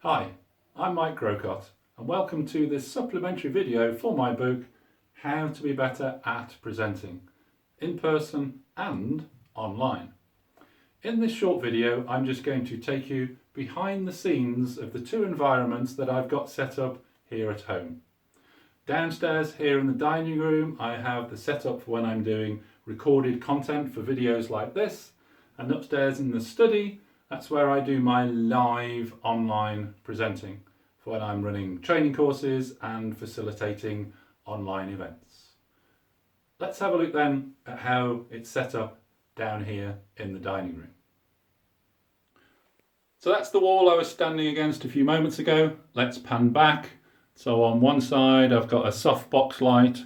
Hi, I'm Mike Grocott and welcome to this supplementary video for my book How to Be Better at Presenting, in person and online. In this short video I'm just going to take you behind the scenes of the two environments that I've got set up here at home. Downstairs here in the dining room I have the setup for when I'm doing recorded content for videos like this, and upstairs in the study that's where I do my live online presenting for when I'm running training courses and facilitating online events. Let's have a look then at how it's set up down here in the dining room. So that's the wall I was standing against a few moments ago. Let's pan back. So on one side I've got a softbox light,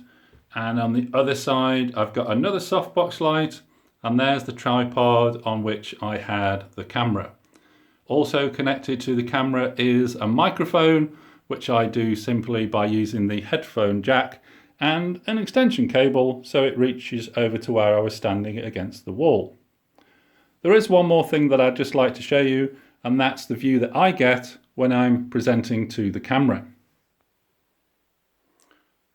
and on the other side I've got another softbox light, and there's the tripod on which I had the camera. Also connected to the camera is a microphone, which I do simply by using the headphone jack and an extension cable so it reaches over to where I was standing against the wall. There is one more thing that I'd just like to show you, and that's the view that I get when I'm presenting to the camera.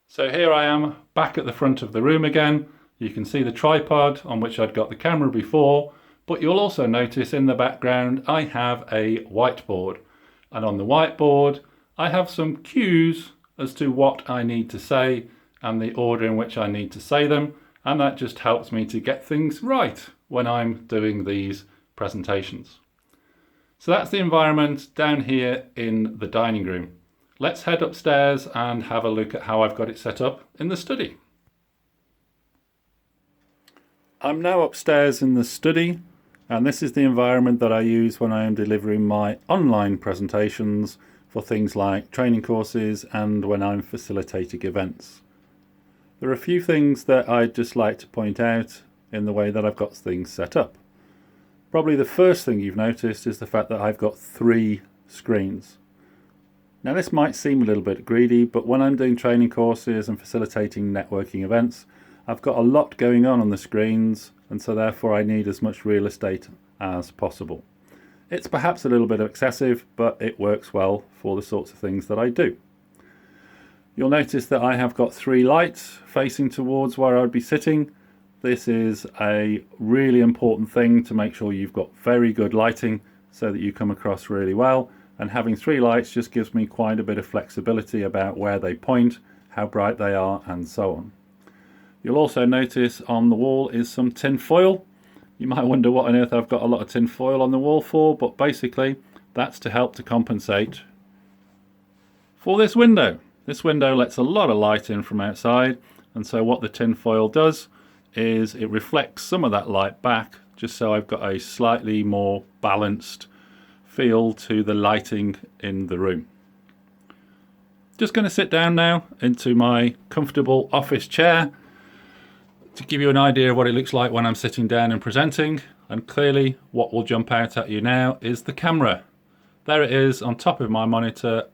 So here I am back at the front of the room again. You can see the tripod on which I'd got the camera before, but you'll also notice in the background I have a whiteboard, and on the whiteboard I have some cues as to what I need to say and the order in which I need to say them, and that just helps me to get things right when I'm doing these presentations. So that's the environment down here in the dining room. Let's head upstairs and have a look at how I've got it set up in the study. I'm now upstairs in the study, and this is the environment that I use when I am delivering my online presentations for things like training courses and when I'm facilitating events. There are a few things that I'd just like to point out in the way that I've got things set up. Probably the first thing you've noticed is the fact that I've got 3 screens. Now this might seem a little bit greedy, but when I'm doing training courses and facilitating networking events, I've got a lot going on the screens, and so therefore I need as much real estate as possible. It's perhaps a little bit excessive, but it works well for the sorts of things that I do. You'll notice that I have got 3 lights facing towards where I'd be sitting. This is a really important thing to make sure you've got very good lighting so that you come across really well, and having 3 lights just gives me quite a bit of flexibility about where they point, how bright they are, and so on. You'll also notice on the wall is some tin foil. You might wonder what on earth I've got a lot of tin foil on the wall for, but basically that's to help to compensate for this window. This window lets a lot of light in from outside, and so what the tin foil does is it reflects some of that light back, just so I've got a slightly more balanced feel to the lighting in the room. Just going to sit down now into my comfortable office chair to give you an idea of what it looks like when I'm sitting down and presenting, and clearly what will jump out at you now is the camera. There it is on top of my monitor,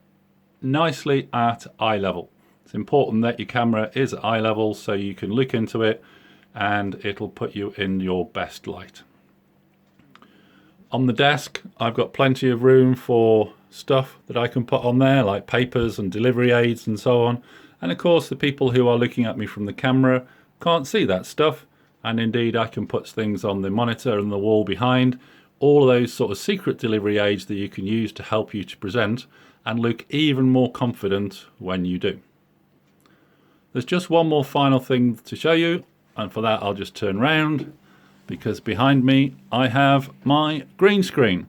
nicely at eye level. It's important that your camera is at eye level so you can look into it and it'll put you in your best light. On the desk I've got plenty of room for stuff that I can put on there, like papers and delivery aids and so on, and of course the people who are looking at me from the camera can't see that stuff, and indeed I can put things on the monitor and the wall behind, all of those sort of secret delivery aids that you can use to help you to present and look even more confident when you do. There's just one more final thing to show you, and for that I'll just turn round, because behind me I have my green screen.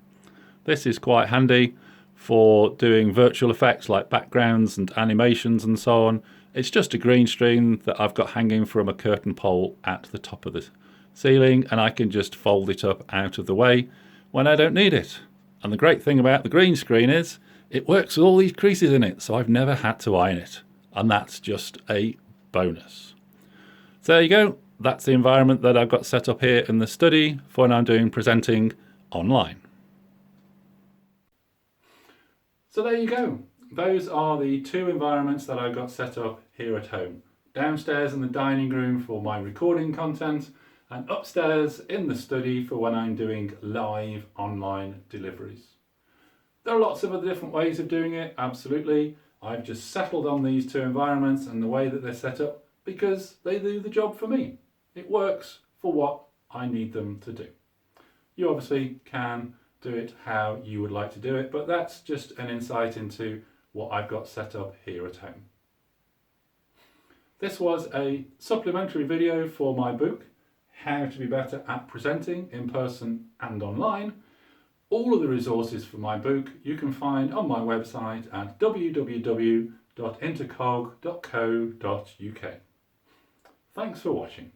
This is quite handy for doing virtual effects like backgrounds and animations and so on. It's just a green screen that I've got hanging from a curtain pole at the top of the ceiling, and I can just fold it up out of the way when I don't need it. And the great thing about the green screen is it works with all these creases in it, so I've never had to iron it, and that's just a bonus. So there you go, that's the environment that I've got set up here in the study for when I'm doing presenting online. So there you go. Those are the 2 environments that I've got set up here at home. Downstairs in the dining room for my recording content, and upstairs in the study for when I'm doing live online deliveries. There are lots of other different ways of doing it, absolutely. I've just settled on these two environments and the way that they're set up because they do the job for me. It works for what I need them to do. You obviously can do it how you would like to do it, but that's just an insight into what I've got set up here at home. This was a supplementary video for my book, How to Be Better at Presenting in Person and Online. All of the resources for my book you can find on my website at www.intercog.co.uk. Thanks for watching.